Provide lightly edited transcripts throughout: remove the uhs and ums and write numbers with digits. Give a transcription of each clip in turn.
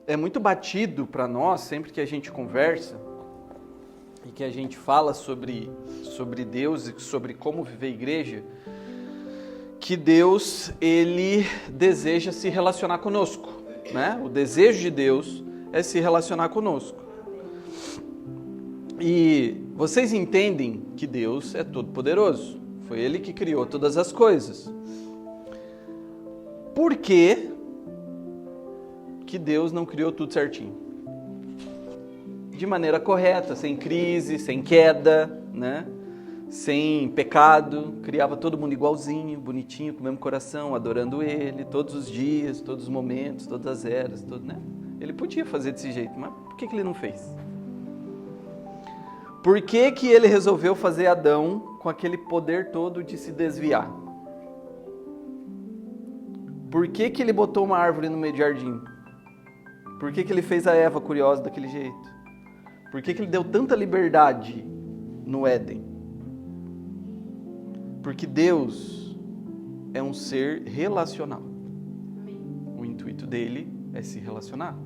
é muito batido para nós, sempre que a gente conversa e que a gente fala sobre Deus e sobre como viver igreja, que Deus, ele deseja se relacionar conosco, né? O desejo de Deus é se relacionar conosco. E vocês entendem que Deus é todo-poderoso. Foi Ele que criou todas as coisas. Por que Deus não criou tudo certinho? De maneira correta, sem crise, sem queda, né? Sem pecado, criava todo mundo igualzinho, bonitinho, com o mesmo coração, adorando Ele, todos os dias, todos os momentos, todas as eras, tudo, né? Ele podia fazer desse jeito, mas por que Ele não fez? Por que Ele resolveu fazer Adão com aquele poder todo de se desviar? Por que Ele botou uma árvore no meio do jardim? Por que Ele fez a Eva curiosa daquele jeito? Por que Ele deu tanta liberdade no Éden? Porque Deus é um ser relacional. O intuito dele é se relacionar.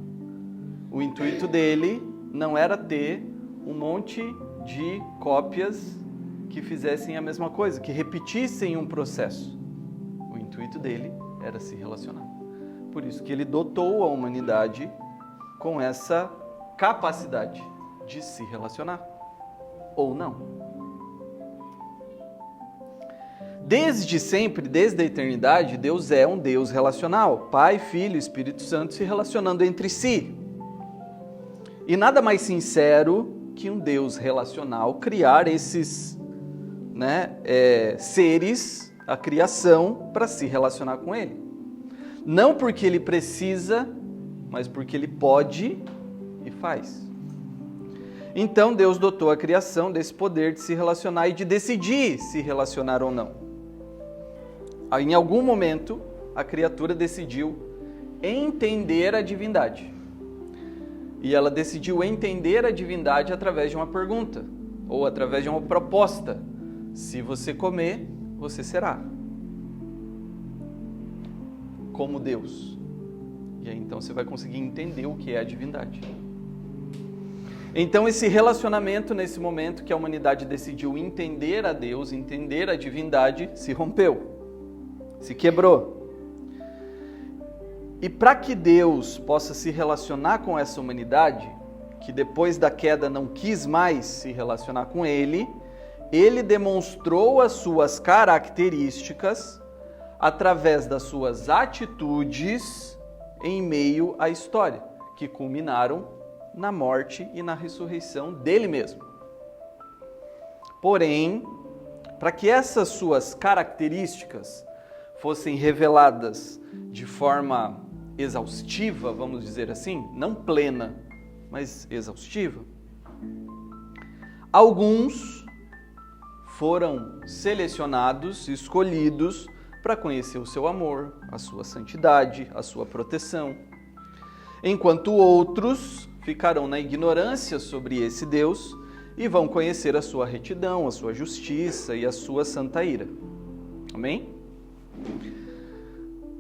O intuito dele não era ter um monte de cópias que fizessem a mesma coisa, que repetissem um processo. O intuito dele era se relacionar. Por isso que ele dotou a humanidade com essa capacidade de se relacionar. Ou não. Desde sempre, desde a eternidade, Deus é um Deus relacional. Pai, Filho, Espírito Santo se relacionando entre si. E nada mais sincero que um Deus relacional criar esses seres, a criação, para se relacionar com Ele. Não porque Ele precisa, mas porque Ele pode e faz. Então Deus dotou a criação desse poder de se relacionar e de decidir se relacionar ou não. Em algum momento, a criatura decidiu entender a divindade. E ela decidiu entender a divindade através de uma pergunta, ou através de uma proposta. Se você comer, você será como Deus. E aí então você vai conseguir entender o que é a divindade. Então esse relacionamento, nesse momento que a humanidade decidiu entender a Deus, entender a divindade, se rompeu, se quebrou. E para que Deus possa se relacionar com essa humanidade, que depois da queda não quis mais se relacionar com Ele, Ele demonstrou as suas características através das suas atitudes em meio à história, que culminaram na morte e na ressurreição dele mesmo. Porém, para que essas suas características fossem reveladas de forma exaustiva, vamos dizer assim, não plena, mas exaustiva, alguns foram selecionados, escolhidos para conhecer o seu amor, a sua santidade, a sua proteção, enquanto outros ficarão na ignorância sobre esse Deus e vão conhecer a sua retidão, a sua justiça e a sua santa ira. Amém?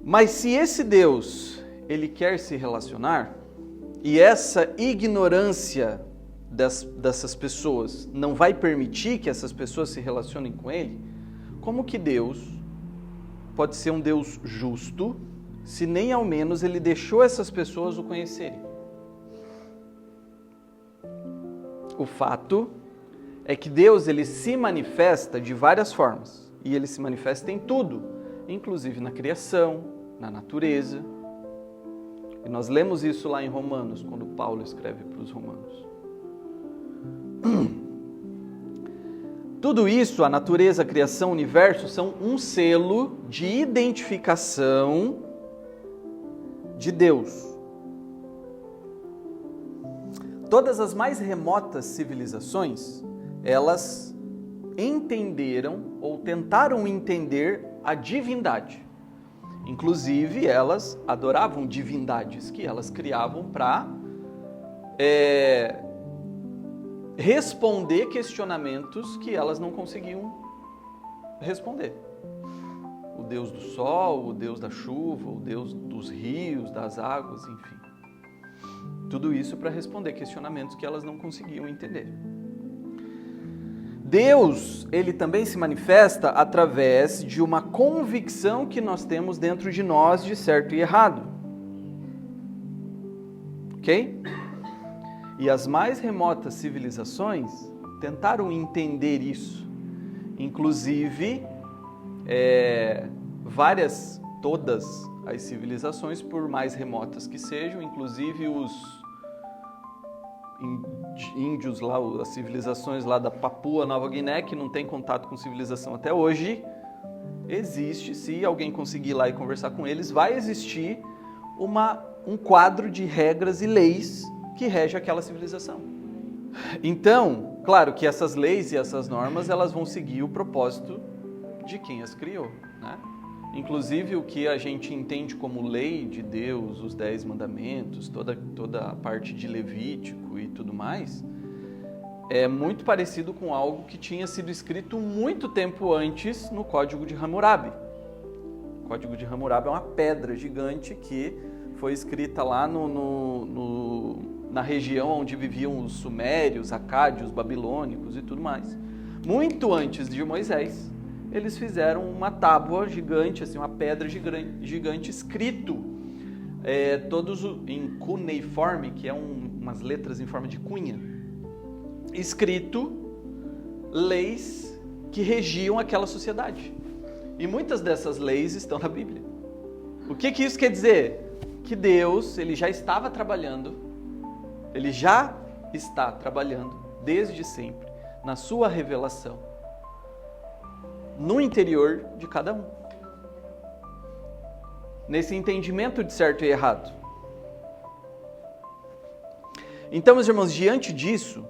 Mas se esse Deus, ele quer se relacionar, e essa ignorância dessas pessoas não vai permitir que essas pessoas se relacionem com ele, como que Deus pode ser um Deus justo se nem ao menos ele deixou essas pessoas o conhecerem? O fato é que Deus, ele se manifesta de várias formas, e ele se manifesta em tudo, inclusive na criação, na natureza. E nós lemos isso lá em Romanos, quando Paulo escreve para os romanos. Tudo isso, a natureza, a criação, o universo, são um selo de identificação de Deus. Todas as mais remotas civilizações, elas entenderam ou tentaram entender a divindade. Inclusive, elas adoravam divindades que elas criavam para responder questionamentos que elas não conseguiam responder. O Deus do sol, o Deus da chuva, o Deus dos rios, das águas, enfim. Tudo isso para responder questionamentos que elas não conseguiam entender. Deus, ele também se manifesta através de uma convicção que nós temos dentro de nós de certo e errado. Ok? E as mais remotas civilizações tentaram entender isso. Inclusive, todas as civilizações, por mais remotas que sejam, inclusive os índios lá, as civilizações lá da Papua Nova Guiné, que não tem contato com civilização até hoje, existe, se alguém conseguir ir lá e conversar com eles, vai existir um quadro de regras e leis que rege aquela civilização. Então, claro que essas leis e essas normas, elas vão seguir o propósito de quem as criou, né? Inclusive o que a gente entende como lei de Deus, os 10 mandamentos, toda a parte de Levítico e tudo mais, é muito parecido com algo que tinha sido escrito muito tempo antes no Código de Hammurabi. O Código de Hammurabi é uma pedra gigante que foi escrita lá na região onde viviam os sumérios, acádios, babilônicos e tudo mais. Muito antes de Moisés, eles fizeram uma tábua gigante, assim, uma pedra gigante escrito, todos em cuneiforme, que é umas letras em forma de cunha, escrito leis que regiam aquela sociedade. E muitas dessas leis estão na Bíblia. O que isso quer dizer? Que Deus, ele já está trabalhando desde sempre na sua revelação, no interior de cada um, nesse entendimento de certo e errado. Então, meus irmãos, diante disso,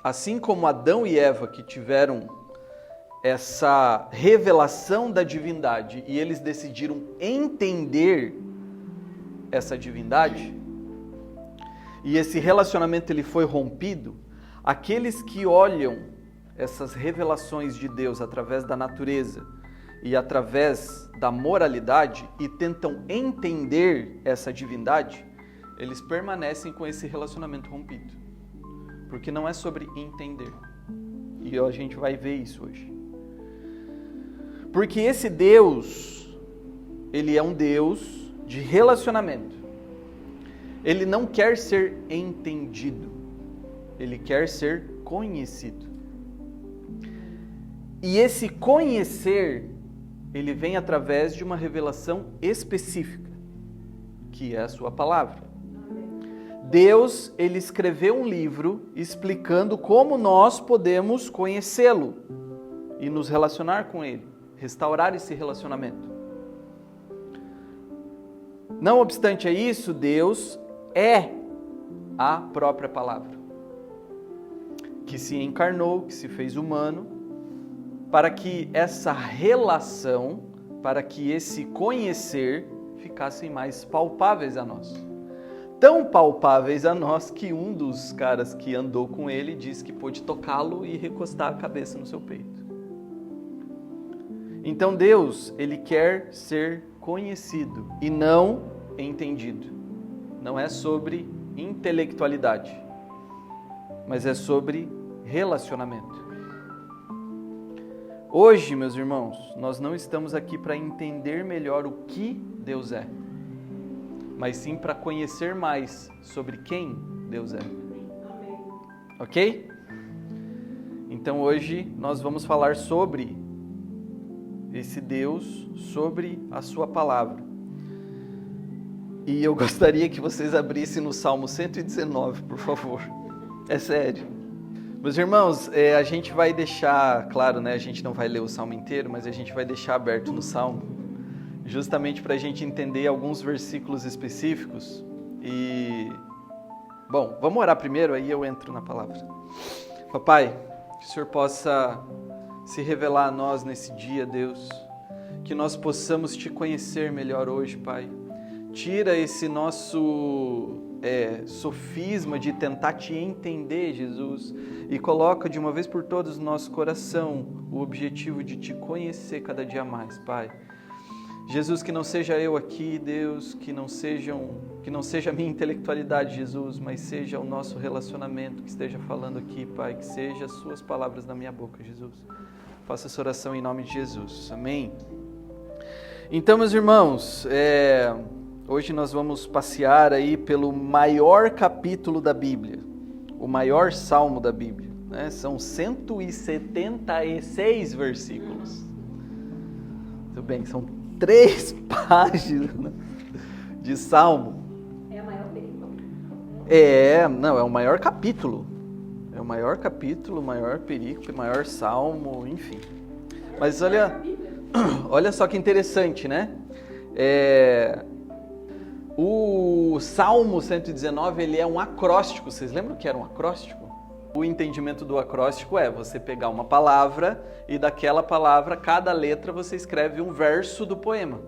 assim como Adão e Eva, que tiveram essa revelação da divindade e eles decidiram entender essa divindade, e esse relacionamento ele foi rompido, aqueles que olham essas revelações de Deus através da natureza e através da moralidade e tentam entender essa divindade, eles permanecem com esse relacionamento rompido. Porque não é sobre entender. E a gente vai ver isso hoje. Porque esse Deus, ele é um Deus de relacionamento. Ele não quer ser entendido. Ele quer ser conhecido. E esse conhecer, ele vem através de uma revelação específica, que é a sua palavra. Deus, ele escreveu um livro explicando como nós podemos conhecê-lo e nos relacionar com ele, restaurar esse relacionamento. Não obstante a isso, Deus é a própria palavra, que se encarnou, que se fez humano, para que essa relação, para que esse conhecer ficassem mais palpáveis a nós. Tão palpáveis a nós que um dos caras que andou com ele disse que pôde tocá-lo e recostar a cabeça no seu peito. Então Deus, ele quer ser conhecido e não entendido. Não é sobre intelectualidade, mas é sobre relacionamento. Hoje, meus irmãos, nós não estamos aqui para entender melhor o que Deus é, mas sim para conhecer mais sobre quem Deus é. Ok? Então hoje nós vamos falar sobre esse Deus, sobre a sua palavra. E eu gostaria que vocês abrissem no Salmo 119, por favor. É sério. Meus irmãos, a gente vai deixar, claro, né, a gente não vai ler o Salmo inteiro, mas a gente vai deixar aberto no Salmo, justamente para a gente entender alguns versículos específicos. E, bom, vamos orar primeiro, aí eu entro na palavra. Papai, que o Senhor possa se revelar a nós nesse dia, Deus, que nós possamos te conhecer melhor hoje, Pai. Tira esse nosso sofisma de tentar te entender, Jesus, e coloca de uma vez por todas no nosso coração o objetivo de te conhecer cada dia mais, Pai. Jesus, que não seja eu aqui, Deus, que não sejam Que não seja a minha intelectualidade, Jesus, mas seja o nosso relacionamento que esteja falando aqui, Pai. Que seja as suas palavras na minha boca, Jesus. Faça essa oração em nome de Jesus. Amém? Então, meus irmãos, hoje nós vamos passear aí pelo maior capítulo da Bíblia. O maior salmo da Bíblia. Né? São 176 versículos. Muito bem, são 3 páginas de salmo. É o maior período. É o maior capítulo. É o maior capítulo, o maior perícope, o maior salmo, enfim. Mas olha só que interessante, né? O Salmo 119, ele é um acróstico. Vocês lembram que era um acróstico? O entendimento do acróstico é você pegar uma palavra e daquela palavra, cada letra, você escreve um verso do poema.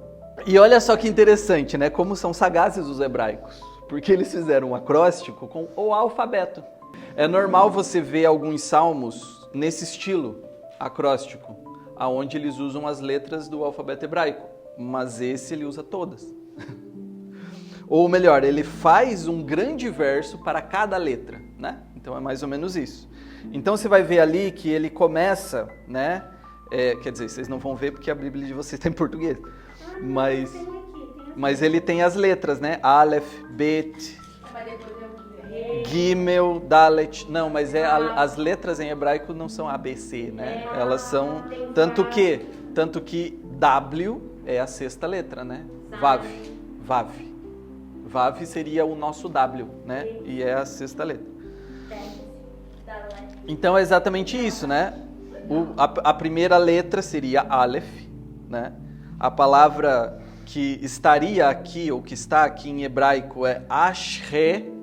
E olha só que interessante, né? Como são sagazes os hebraicos. Porque eles fizeram um acróstico com o alfabeto. É normal você ver alguns salmos nesse estilo acróstico, aonde eles usam as letras do alfabeto hebraico. Mas esse ele usa todas. Ou melhor, ele faz um grande verso para cada letra, né? Então é mais ou menos isso. Então você vai ver ali que ele começa, né? Quer dizer, vocês não vão ver porque a Bíblia de vocês está em português. Mas ele tem as letras, né? Aleph, Bet, Gimel, Dalet. Não, mas as letras em hebraico não são ABC, né? Elas são... Tanto que W é a sexta letra, né? Vav. Vav seria o nosso W, né? E é a sexta letra. Então é exatamente isso, né? A primeira letra seria Aleph, né? A palavra que estaria aqui, ou que está aqui em hebraico, é Ashre,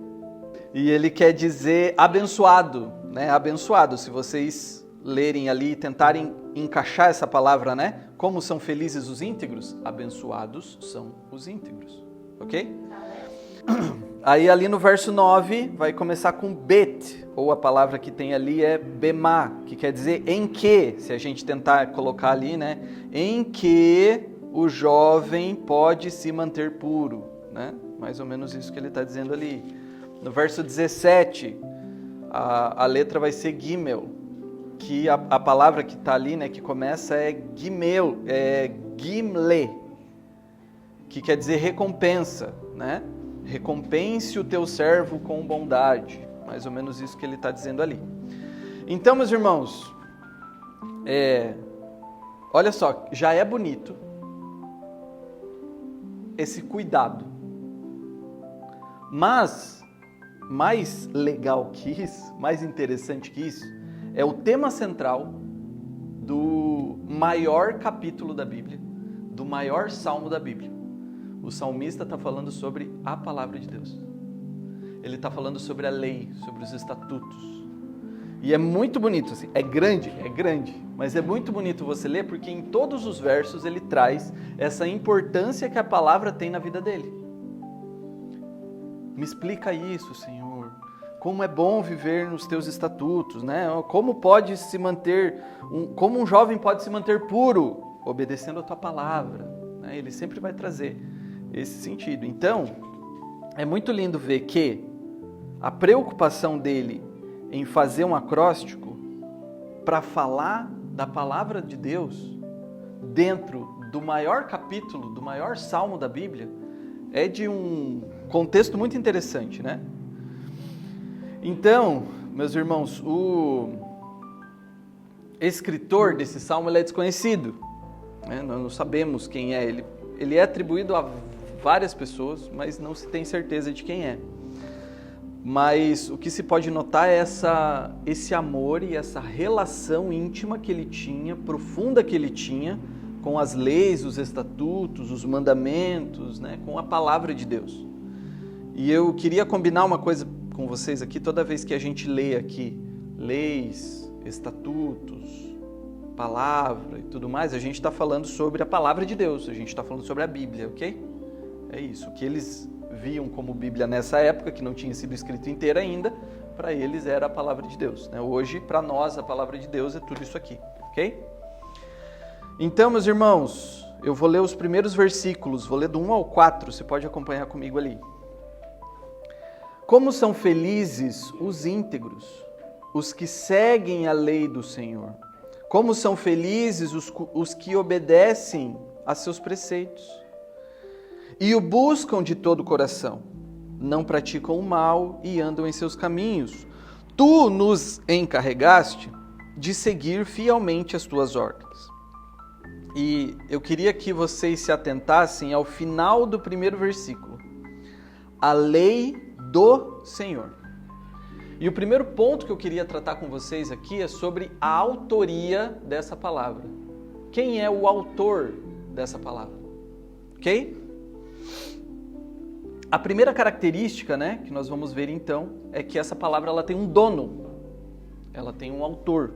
e ele quer dizer abençoado, né? Abençoado. Se vocês lerem ali e tentarem encaixar essa palavra, né? Como são felizes os íntegros? Abençoados são os íntegros, ok? Aí ali no verso 9 vai começar com Bet, ou a palavra que tem ali é Bema, que quer dizer em que, se a gente tentar colocar ali, né? Em que o jovem pode se manter puro, né? Mais ou menos isso que ele está dizendo ali. No verso 17, a letra vai ser Gimel, que a palavra que está ali, né, que começa é Gimel, Gimle, que quer dizer recompensa, né? Recompense o teu servo com bondade. Mais ou menos isso que ele está dizendo ali. Então, meus irmãos, olha só, já é bonito esse cuidado. Mas, mais legal que isso, mais interessante que isso, é o tema central do maior capítulo da Bíblia, do maior salmo da Bíblia. O salmista está falando sobre a palavra de Deus. Ele está falando sobre a lei, sobre os estatutos. E é muito bonito, assim, é grande, mas é muito bonito você ler, porque em todos os versos ele traz essa importância que a palavra tem na vida dele. Me explica isso, Senhor. Como é bom viver nos teus estatutos, né? Como pode se manter, como um jovem pode se manter puro, obedecendo a tua palavra, né? Ele sempre vai trazer esse sentido. Então, é muito lindo ver que a preocupação dele em fazer um acróstico para falar da palavra de Deus dentro do maior capítulo, do maior salmo da Bíblia, é de um contexto muito interessante, né? Então, meus irmãos, o escritor desse salmo ele é desconhecido, né? Nós não sabemos quem é. Ele é atribuído a várias pessoas, mas não se tem certeza de quem é. Mas o que se pode notar é esse amor e essa relação íntima que ele tinha, profunda que ele tinha, com as leis, os estatutos, os mandamentos, né, com a palavra de Deus. E eu queria combinar uma coisa com vocês aqui, toda vez que a gente lê aqui leis, estatutos, palavra e tudo mais, a gente está falando sobre a palavra de Deus, a gente está falando sobre a Bíblia, ok? É isso, o que eles viam como Bíblia nessa época, que não tinha sido escrito inteira ainda, para eles era a palavra de Deus, né? Hoje, para nós, a palavra de Deus é tudo isso aqui, ok? Então, meus irmãos, eu vou ler os primeiros versículos, vou ler do 1 ao 4, você pode acompanhar comigo ali. Como são felizes os íntegros, os que seguem a lei do Senhor. Como são felizes os que obedecem a seus preceitos e o buscam de todo o coração. Não praticam o mal e andam em seus caminhos. Tu nos encarregaste de seguir fielmente as tuas ordens. E eu queria que vocês se atentassem ao final do primeiro versículo. A lei do Senhor. E o primeiro ponto que eu queria tratar com vocês aqui é sobre a autoria dessa palavra. Quem é o autor dessa palavra? Ok? A primeira característica, que nós vamos ver então, é que essa palavra ela tem um dono. Ela tem um autor.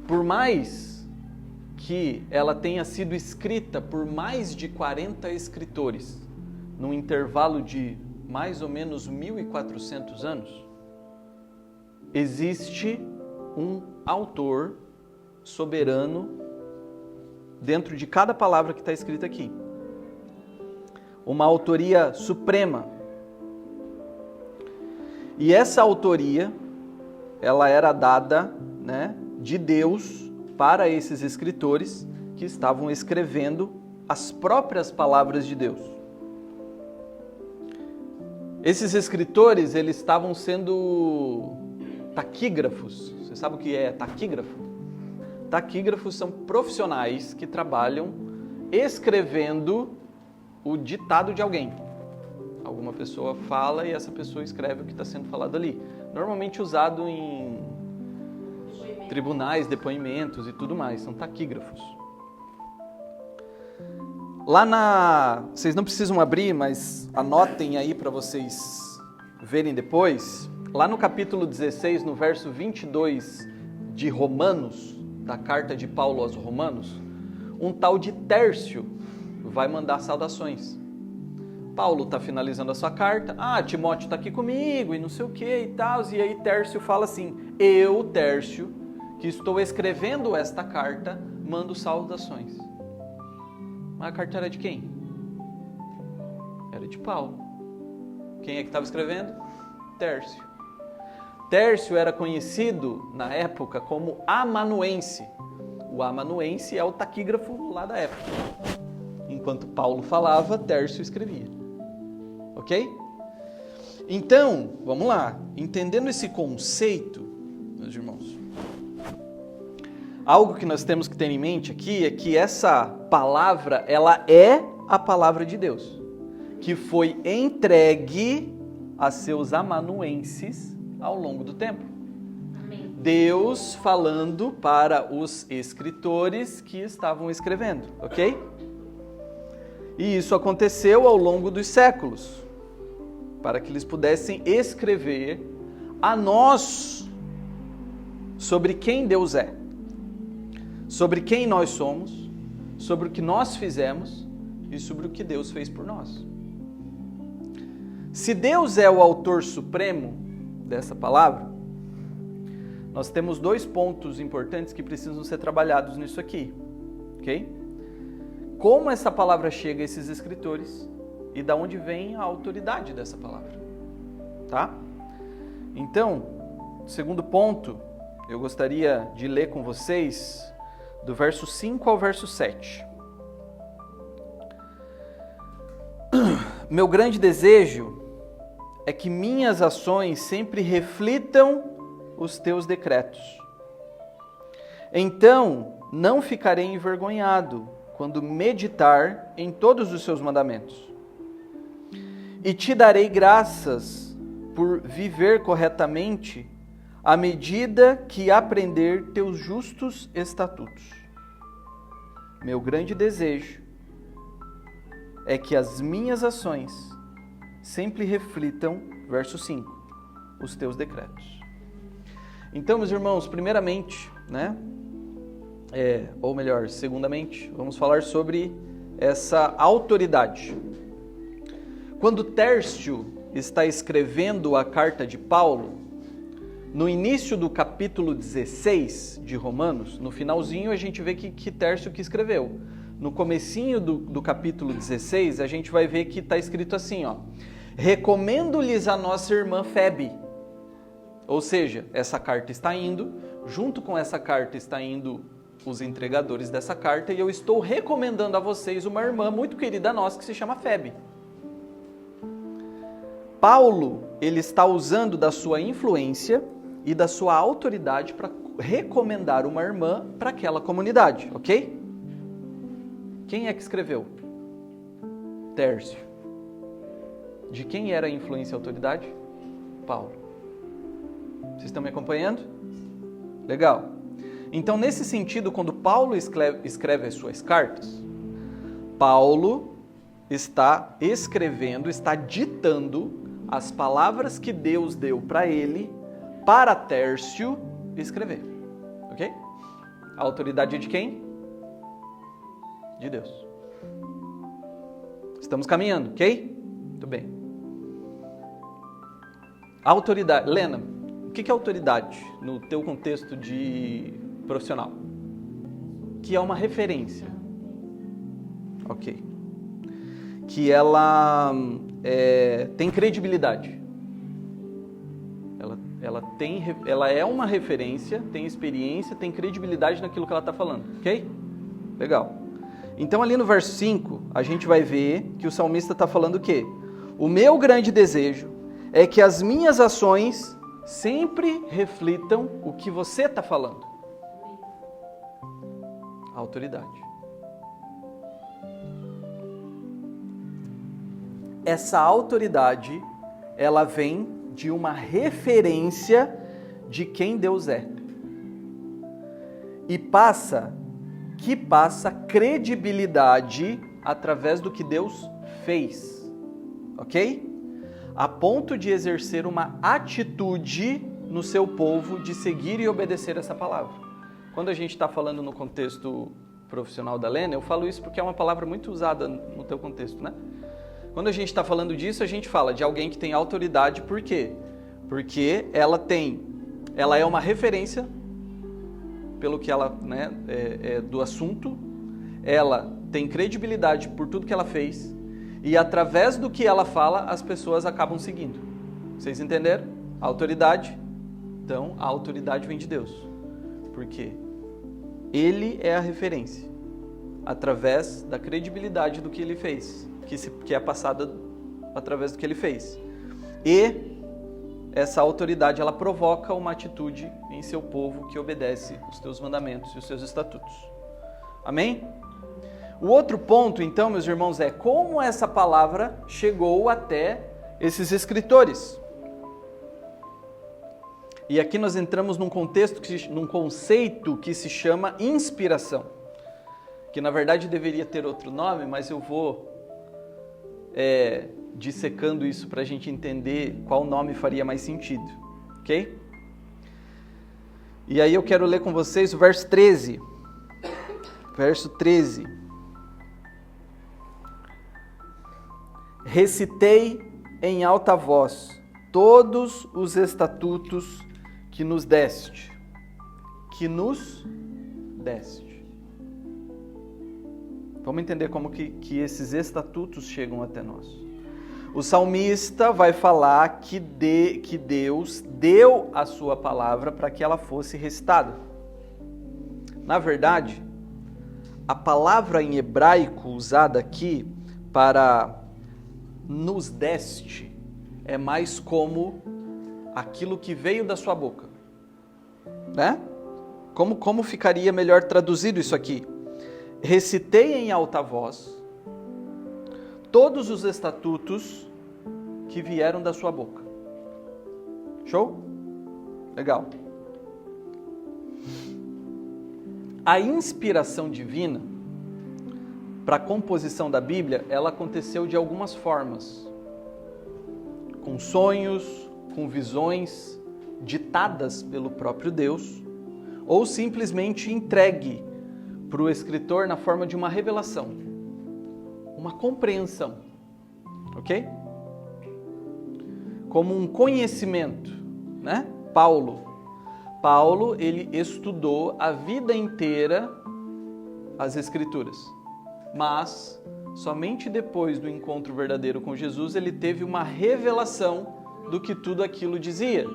Por mais que ela tenha sido escrita por mais de 40 escritores, num intervalo de mais ou menos 1.400 anos, existe um autor soberano dentro de cada palavra que está escrita aqui. Uma autoria suprema. E essa autoria, ela era dada, de Deus para esses escritores que estavam escrevendo as próprias palavras de Deus. Esses escritores, eles estavam sendo taquígrafos. Você sabe o que é taquígrafo? Taquígrafos são profissionais que trabalham escrevendo o ditado de alguém. Alguma pessoa fala e essa pessoa escreve o que está sendo falado ali. Normalmente usado em tribunais, depoimentos e tudo mais. São taquígrafos. Vocês não precisam abrir, mas anotem aí para vocês verem depois. Lá no capítulo 16, no verso 22 de Romanos, da carta de Paulo aos Romanos, um tal de Tércio vai mandar saudações. Paulo está finalizando a sua carta. Timóteo está aqui comigo e não sei o que e tal. E aí Tércio fala assim: eu, Tércio, que estou escrevendo esta carta, mando saudações. Mas a carta era de quem? Era de Paulo. Quem é que estava escrevendo? Tércio. Tércio era conhecido na época como amanuense. O amanuense é o taquígrafo lá da época. Enquanto Paulo falava, Tércio escrevia. Ok? Então, vamos lá. Entendendo esse conceito, meus irmãos, algo que nós temos que ter em mente aqui é que essa palavra, ela é a palavra de Deus, que foi entregue a seus amanuenses ao longo do tempo. Amém. Deus falando para os escritores que estavam escrevendo, ok? E isso aconteceu ao longo dos séculos, para que eles pudessem escrever a nós sobre quem Deus é, sobre quem nós somos, sobre o que nós fizemos e sobre o que Deus fez por nós. Se Deus é o autor supremo dessa palavra, nós temos dois pontos importantes que precisam ser trabalhados nisso aqui, ok? Como essa palavra chega a esses escritores e da onde vem a autoridade dessa palavra, tá? Então, segundo ponto, eu gostaria de ler com vocês do verso 5 ao verso 7. Meu grande desejo é que minhas ações sempre reflitam os teus decretos. Então, não ficarei envergonhado quando meditar em todos os seus mandamentos. E te darei graças por viver corretamente à medida que aprender teus justos estatutos. Meu grande desejo é que as minhas ações sempre reflitam, verso 5, os teus decretos. Então, meus irmãos, primeiramente, segundamente, vamos falar sobre essa autoridade. Quando Tércio está escrevendo a carta de Paulo, no início do capítulo 16 de Romanos, no finalzinho a gente vê que Tércio que escreveu. No comecinho do capítulo 16, a gente vai ver que está escrito assim, recomendo-lhes a nossa irmã Febe. Ou seja, essa carta está indo, junto com essa carta está indo os entregadores dessa carta, e eu estou recomendando a vocês uma irmã muito querida nossa que se chama Febe. Paulo, ele está usando da sua influência e da sua autoridade para recomendar uma irmã para aquela comunidade, ok? Quem é que escreveu? Tércio. De quem era a influência e a autoridade? Paulo. Vocês estão me acompanhando? Legal. Então, nesse sentido, quando Paulo escreve as suas cartas, Paulo está escrevendo, está ditando as palavras que Deus deu para ele, para Tércio escrever. Ok? A autoridade é de quem? De Deus. Estamos caminhando, ok? Muito bem. Autoridade. Lena, o que é autoridade no teu contexto de profissional? Que é uma referência. Ok. Que ela tem credibilidade. Ela é uma referência, tem experiência, tem credibilidade naquilo que ela está falando. Ok? Legal. Então ali no verso 5, a gente vai ver que o salmista está falando o quê? O meu grande desejo é que as minhas ações sempre reflitam o que você está falando. A autoridade. Essa autoridade, ela vem de uma referência de quem Deus é. E passa credibilidade através do que Deus fez. Ok? A ponto de exercer uma atitude no seu povo de seguir e obedecer essa palavra. Quando a gente está falando no contexto profissional da Lena, eu falo isso porque é uma palavra muito usada no teu contexto, né? Quando a gente está falando disso, a gente fala de alguém que tem autoridade, por quê? Porque ela é uma referência pelo que ela, do assunto, ela tem credibilidade por tudo que ela fez, e através do que ela fala, as pessoas acabam seguindo. Vocês entenderam? A autoridade. Então, a autoridade vem de Deus. Por quê? Ele é a referência, através da credibilidade do que ele fez, que é passada através do que ele fez. E essa autoridade, ela provoca uma atitude em seu povo que obedece os teus mandamentos e os seus estatutos. Amém? O outro ponto, então, meus irmãos, é como essa palavra chegou até esses escritores. E aqui nós entramos num conceito que se chama inspiração, que na verdade deveria ter outro nome, mas eu vou dissecando isso para a gente entender qual nome faria mais sentido, ok? E aí eu quero ler com vocês o verso 13. Verso 13. Recitei em alta voz todos os estatutos que nos deste. Que nos deste. Vamos entender como que esses estatutos chegam até nós. O salmista vai falar que Deus deu a sua palavra para que ela fosse recitada. Na verdade, a palavra em hebraico usada aqui para nos deste é mais como aquilo que veio da sua boca, né? Como ficaria melhor traduzido isso aqui? Recitei em alta voz todos os estatutos que vieram da sua boca. Show? Legal. A inspiração divina para a composição da Bíblia, ela aconteceu de algumas formas. Com sonhos, com visões ditadas pelo próprio Deus, ou simplesmente entregue para o escritor na forma de uma revelação, uma compreensão, ok? Como um conhecimento, né? Paulo, ele estudou a vida inteira as Escrituras, mas Somente depois do encontro verdadeiro com Jesus, ele teve uma revelação do que tudo aquilo dizia.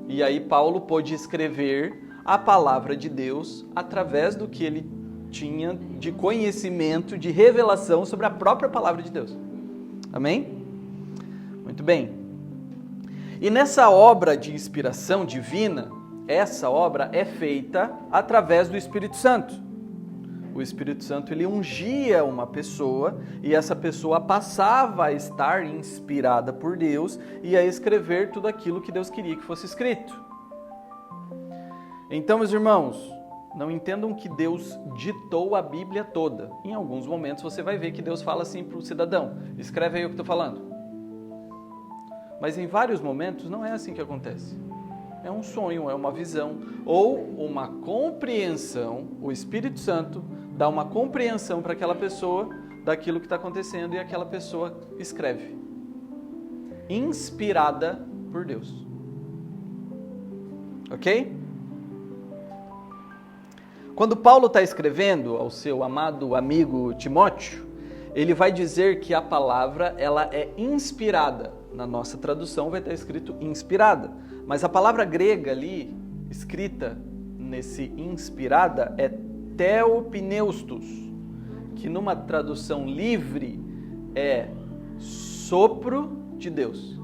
E aí Paulo pôde escrever a palavra de Deus através do que ele tinha de conhecimento, de revelação sobre a própria palavra de Deus. Amém? Muito bem. E nessa obra de inspiração divina, essa obra é feita através do Espírito Santo. O Espírito Santo, ele ungia uma pessoa e essa pessoa passava a estar inspirada por Deus e a escrever tudo aquilo que Deus queria que fosse escrito. Então, meus irmãos, não entendam que Deus ditou a Bíblia toda. Em alguns momentos você vai ver que Deus fala assim para o cidadão: escreve aí o que eu estou falando. Mas em vários momentos não é assim que acontece. É um sonho, é uma visão ou uma compreensão. O Espírito Santo dá uma compreensão para aquela pessoa daquilo que está acontecendo e aquela pessoa escreve. Inspirada por Deus. Ok? Quando Paulo está escrevendo ao seu amado amigo Timóteo, ele vai dizer que a palavra ela é inspirada. Na nossa tradução vai estar escrito inspirada. Mas a palavra grega ali, escrita nesse inspirada, é theopneustos, que numa tradução livre é sopro de Deus.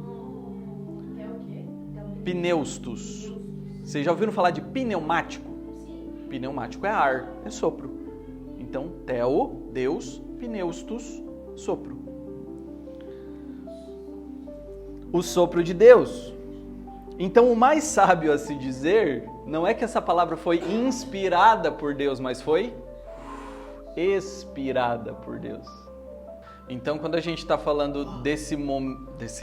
É o quê? Pneustos. Vocês já ouviram falar de pneumático? Pneumático é ar, é sopro. Então, theo, Deus, pneustos, sopro. O sopro de Deus. Então, o mais sábio a se dizer não é que essa palavra foi inspirada por Deus, mas foi expirada por Deus. Então, quando a gente está falando desse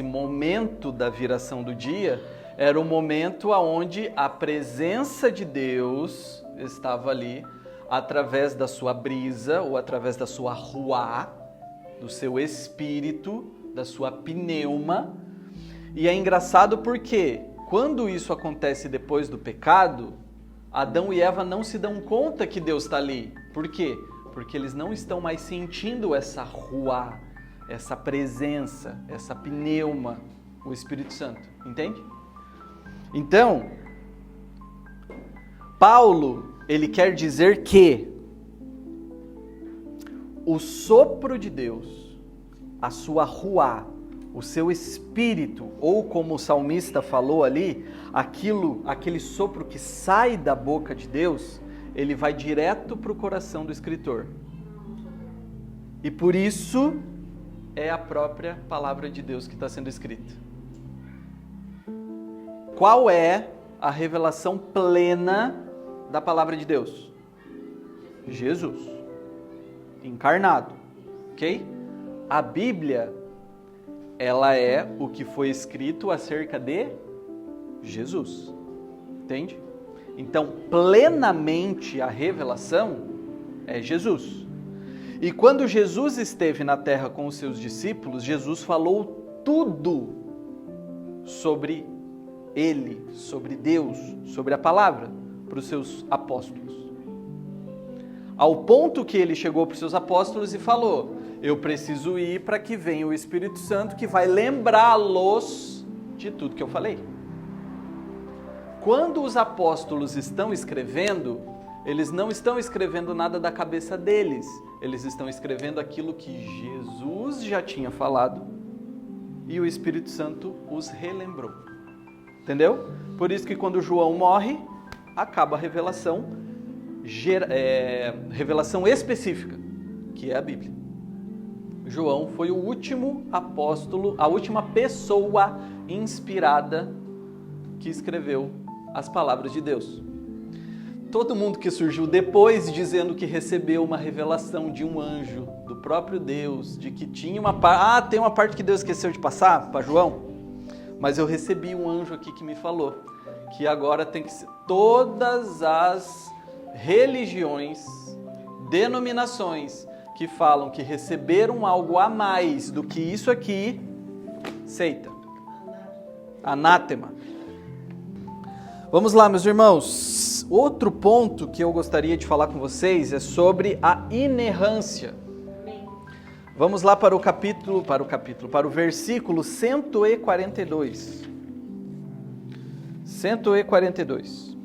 momento da viração do dia, era o momento onde a presença de Deus estava ali, através da sua brisa, ou através da sua ruá, do seu espírito, da sua pneuma. E é engraçado porque, quando isso acontece depois do pecado, Adão e Eva não se dão conta que Deus está ali. Por quê? Porque eles não estão mais sentindo essa ruá, essa presença, essa pneuma, o Espírito Santo. Entende? Então, Paulo, ele quer dizer que o sopro de Deus, a sua ruá, o seu espírito, ou como o salmista falou ali, aquele sopro que sai da boca de Deus, ele vai direto para o coração do escritor. E por isso é a própria palavra de Deus que está sendo escrita. Qual é a revelação plena da palavra de Deus? Jesus, encarnado, ok? A Bíblia, ela é o que foi escrito acerca de Jesus, entende? Então, plenamente a revelação é Jesus. E quando Jesus esteve na terra com os seus discípulos, Jesus falou tudo sobre ele, sobre Deus, sobre a palavra, para os seus apóstolos. Ao ponto que ele chegou para os seus apóstolos e falou: eu preciso ir para que venha o Espírito Santo que vai lembrá-los de tudo que eu falei. Quando os apóstolos estão escrevendo, eles não estão escrevendo nada da cabeça deles. Eles estão escrevendo aquilo que Jesus já tinha falado e o Espírito Santo os relembrou. Entendeu? Por isso que quando João morre, acaba a revelação, revelação específica, que é a Bíblia. João foi o último apóstolo, a última pessoa inspirada que escreveu as palavras de Deus. Todo mundo que surgiu depois dizendo que recebeu uma revelação de um anjo, do próprio Deus, de que tinha uma parte... tem uma parte que Deus esqueceu de passar para João, mas eu recebi um anjo aqui que me falou que agora tem que ser todas as religiões, denominações que falam que receberam algo a mais do que isso aqui, seita, anátema. Vamos lá, meus irmãos. Outro ponto que eu gostaria de falar com vocês é sobre a inerrância. Vamos lá para o versículo 142. 142.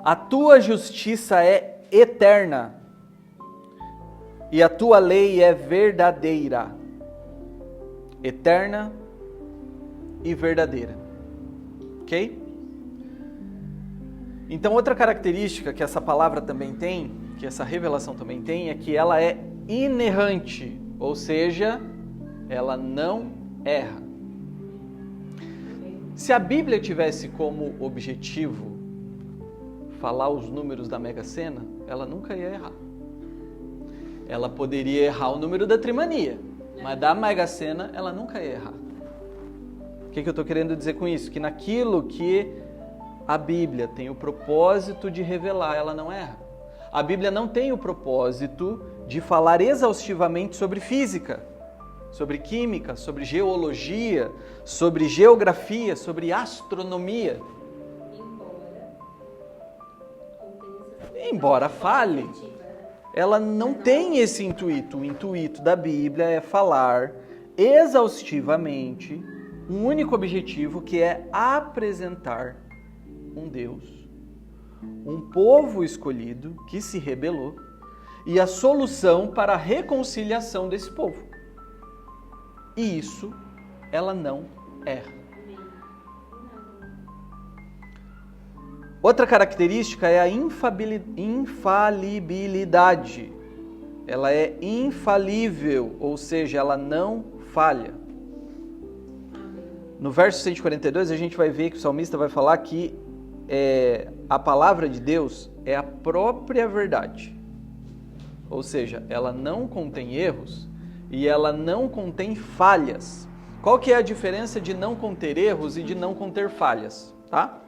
A tua justiça é eterna e a tua lei é verdadeira. Eterna e verdadeira. Ok? Então, outra característica que essa palavra também tem, que essa revelação também tem, é que ela é inerrante, ou seja, ela não erra. Se a Bíblia tivesse como objetivo falar os números da Mega Sena, ela nunca ia errar. Ela poderia errar o número da trimania, mas da Mega Sena ela nunca ia errar. O que eu estou querendo dizer com isso? Que naquilo que a Bíblia tem o propósito de revelar, ela não erra. A Bíblia não tem o propósito de falar exaustivamente sobre física, sobre química, sobre geologia, sobre geografia, sobre astronomia. Embora fale, ela não tem esse intuito. O intuito da Bíblia é falar exaustivamente um único objetivo, que é apresentar um Deus, um povo escolhido que se rebelou e a solução para a reconciliação desse povo. E isso ela não erra. Outra característica é a infalibilidade. Ela é infalível, ou seja, ela não falha. No verso 142 a gente vai ver que o salmista vai falar que a palavra de Deus é a própria verdade. Ou seja, ela não contém erros e ela não contém falhas. Qual que é a diferença de não conter erros e de não conter falhas? Tá?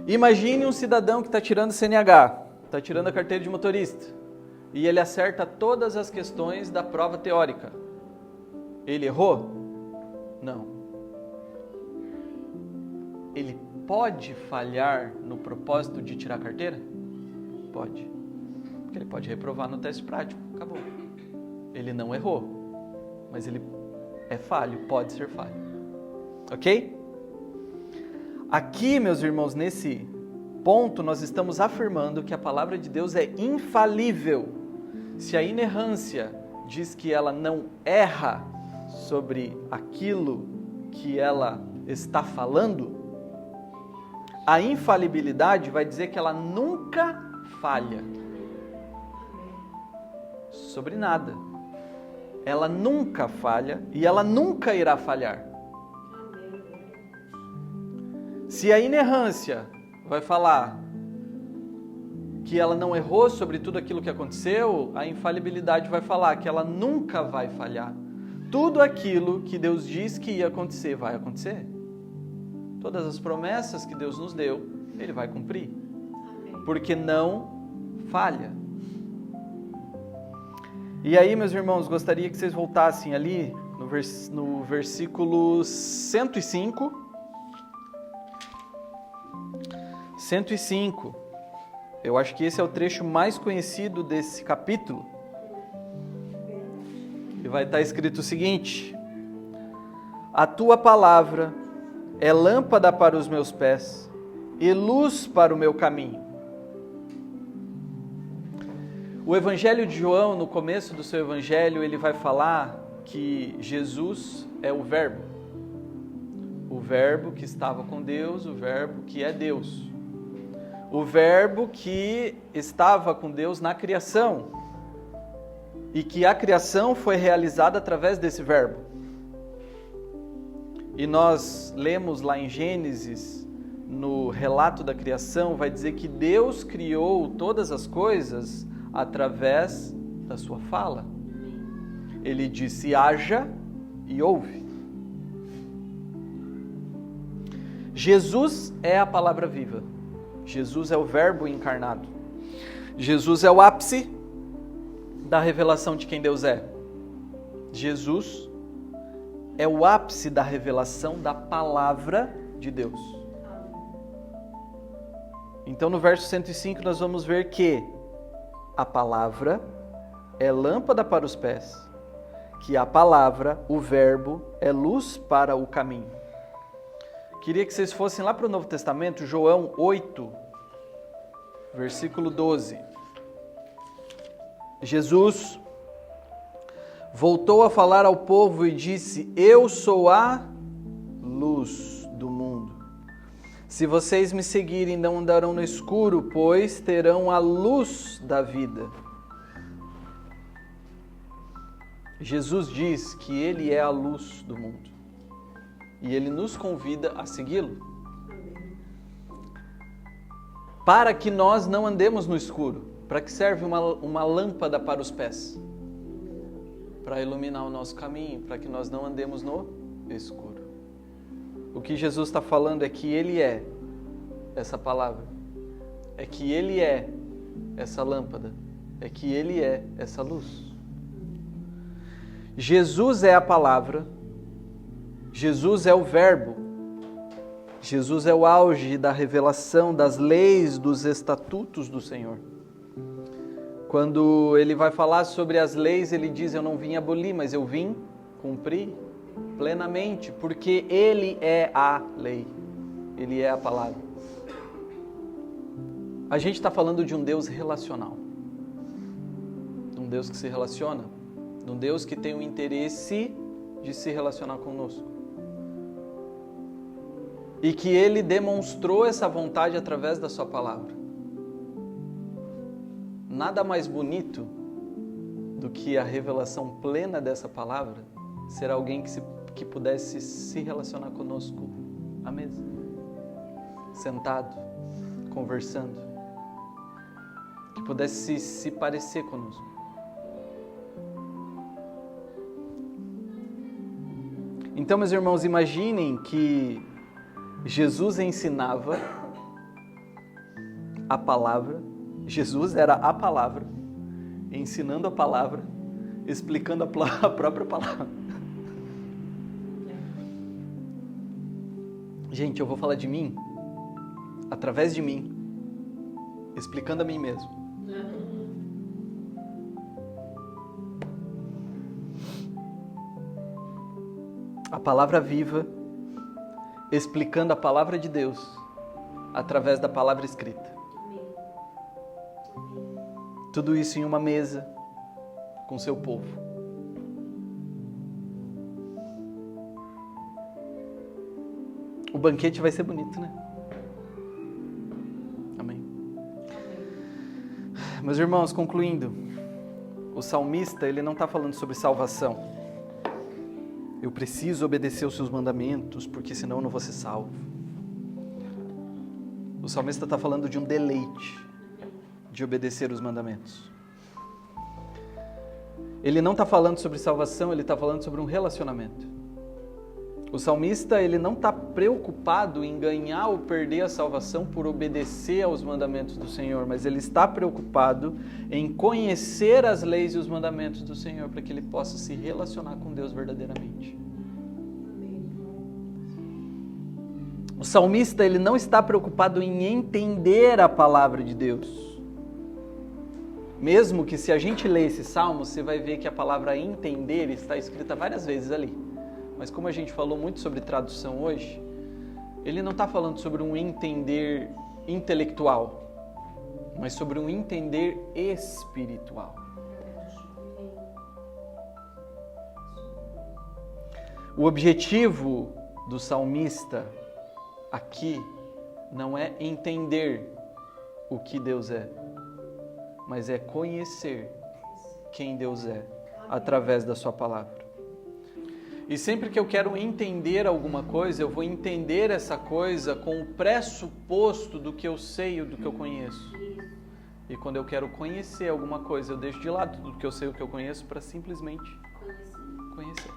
Imagine um cidadão que está tirando CNH, está tirando a carteira de motorista, e ele acerta todas as questões da prova teórica. Ele errou? Não. Ele pode falhar no propósito de tirar a carteira? Pode. Porque ele pode reprovar no teste prático. Acabou. Ele não errou, mas ele é falho, pode ser falho. Ok? Aqui, meus irmãos, nesse ponto, nós estamos afirmando que a palavra de Deus é infalível. Se a inerrância diz que ela não erra sobre aquilo que ela está falando, a infalibilidade vai dizer que ela nunca falha. Sobre nada. Ela nunca falha e ela nunca irá falhar. Se a inerrância vai falar que ela não errou sobre tudo aquilo que aconteceu, a infalibilidade vai falar que ela nunca vai falhar. Tudo aquilo que Deus diz que ia acontecer, vai acontecer. Todas as promessas que Deus nos deu, Ele vai cumprir. Porque não falha. E aí, meus irmãos, gostaria que vocês voltassem ali no versículo 105. 105. Eu acho que esse é o trecho mais conhecido desse capítulo. E vai estar escrito o seguinte: a tua palavra é lâmpada para os meus pés e luz para o meu caminho. O Evangelho de João, no começo do seu Evangelho, ele vai falar que Jesus é o Verbo. O Verbo que estava com Deus, o Verbo que é Deus. O Verbo que estava com Deus na criação. E que a criação foi realizada através desse Verbo. E nós lemos lá em Gênesis, no relato da criação, vai dizer que Deus criou todas as coisas através da sua fala. Ele disse: haja e houve. Jesus é a palavra viva. Jesus é o Verbo encarnado. Jesus é o ápice da revelação de quem Deus é. Jesus é o ápice da revelação da palavra de Deus. Então, no verso 105, nós vamos ver que a palavra é lâmpada para os pés, que a palavra, o verbo, é luz para o caminho. Queria que vocês fossem lá para o Novo Testamento, João 8, versículo 12. Jesus voltou a falar ao povo e disse: Eu sou a luz do mundo. Se vocês me seguirem, não andarão no escuro, pois terão a luz da vida. Jesus diz que Ele é a luz do mundo. E Ele nos convida a segui-lo. Para que nós não andemos no escuro. Para que serve uma lâmpada para os pés? Para iluminar o nosso caminho, para que nós não andemos no escuro. O que Jesus está falando é que Ele é essa palavra. É que Ele é essa lâmpada. É que Ele é essa luz. Jesus é a palavra, Jesus é o verbo, Jesus é o auge da revelação das leis, dos estatutos do Senhor. Quando ele vai falar sobre as leis, ele diz: eu não vim abolir, mas eu vim cumprir plenamente, porque Ele é a lei, Ele é a palavra. A gente está falando de um Deus relacional, um Deus que se relaciona, de um Deus que tem o interesse de se relacionar conosco. E que Ele demonstrou essa vontade através da sua palavra. Nada mais bonito do que a revelação plena dessa palavra ser alguém que pudesse se relacionar conosco à mesa, sentado, conversando, que pudesse se parecer conosco. Então, meus irmãos, imaginem que Jesus ensinava a palavra, Jesus era a palavra, ensinando a palavra, explicando a própria palavra. Gente, eu vou falar de mim, através de mim, explicando a mim mesmo. A palavra viva, explicando a palavra de Deus através da palavra escrita. Tudo isso em uma mesa com seu povo. O banquete vai ser bonito, né? Amém. Meus irmãos, concluindo, o salmista, ele não está falando sobre salvação. Eu preciso obedecer os seus mandamentos, porque senão eu não vou ser salvo. O salmista está falando de um deleite de obedecer os mandamentos. Ele não está falando sobre salvação, ele está falando sobre um relacionamento. O salmista, ele não está preocupado em ganhar ou perder a salvação por obedecer aos mandamentos do Senhor, mas ele está preocupado em conhecer as leis e os mandamentos do Senhor para que ele possa se relacionar com Deus verdadeiramente. O salmista, ele não está preocupado em entender a palavra de Deus. Mesmo que se a gente ler esse salmo, você vai ver que a palavra entender está escrita várias vezes ali. Mas como a gente falou muito sobre tradução hoje, ele não está falando sobre um entender intelectual, mas sobre um entender espiritual. O objetivo do salmista aqui não é entender o que Deus é, mas é conhecer quem Deus é através da sua palavra. E sempre que eu quero entender alguma coisa, eu vou entender essa coisa com o pressuposto do que eu sei ou do que eu conheço. E quando eu quero conhecer alguma coisa, eu deixo de lado tudo que eu sei ou que eu conheço para simplesmente conhecer.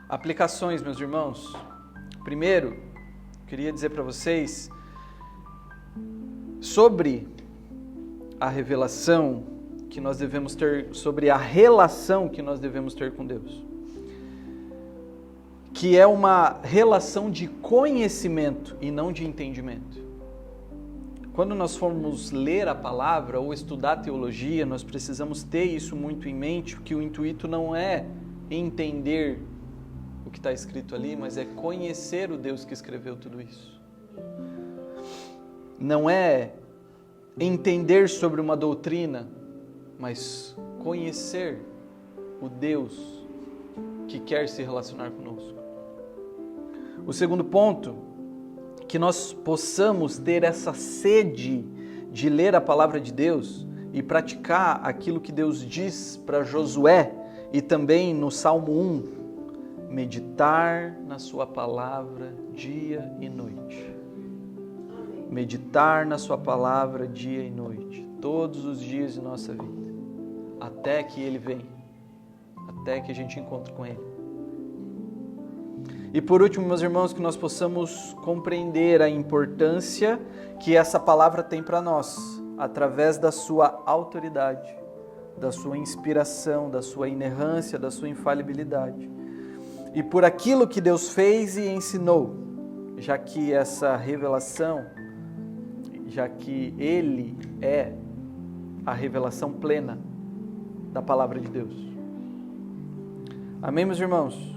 Aplicações, meus irmãos. Primeiro, queria dizer para vocês sobre a revelação que nós devemos ter, sobre a relação que nós devemos ter com Deus. Que é uma relação de conhecimento e não de entendimento. quando nós formos ler a palavra ou estudar teologia, nós precisamos ter isso muito em mente, que o intuito não é entender o que está escrito ali, mas é conhecer o Deus que escreveu tudo isso. Não é entender sobre uma doutrina, mas conhecer o Deus que quer se relacionar conosco. O segundo ponto, que nós possamos ter essa sede de ler a palavra de Deus e praticar aquilo que Deus diz para Josué e também no Salmo 1, meditar na sua palavra dia e noite. Meditar na sua palavra dia e noite, todos os dias de nossa vida, até que Ele venha, até que a gente encontre com Ele. E por último, meus irmãos, que nós possamos compreender a importância que essa palavra tem para nós, através da sua autoridade, da sua inspiração, da sua inerrância, da sua infalibilidade. E por aquilo que Deus fez e ensinou, já que essa revelação, já que Ele é a revelação plena da palavra de Deus. Amém, meus irmãos?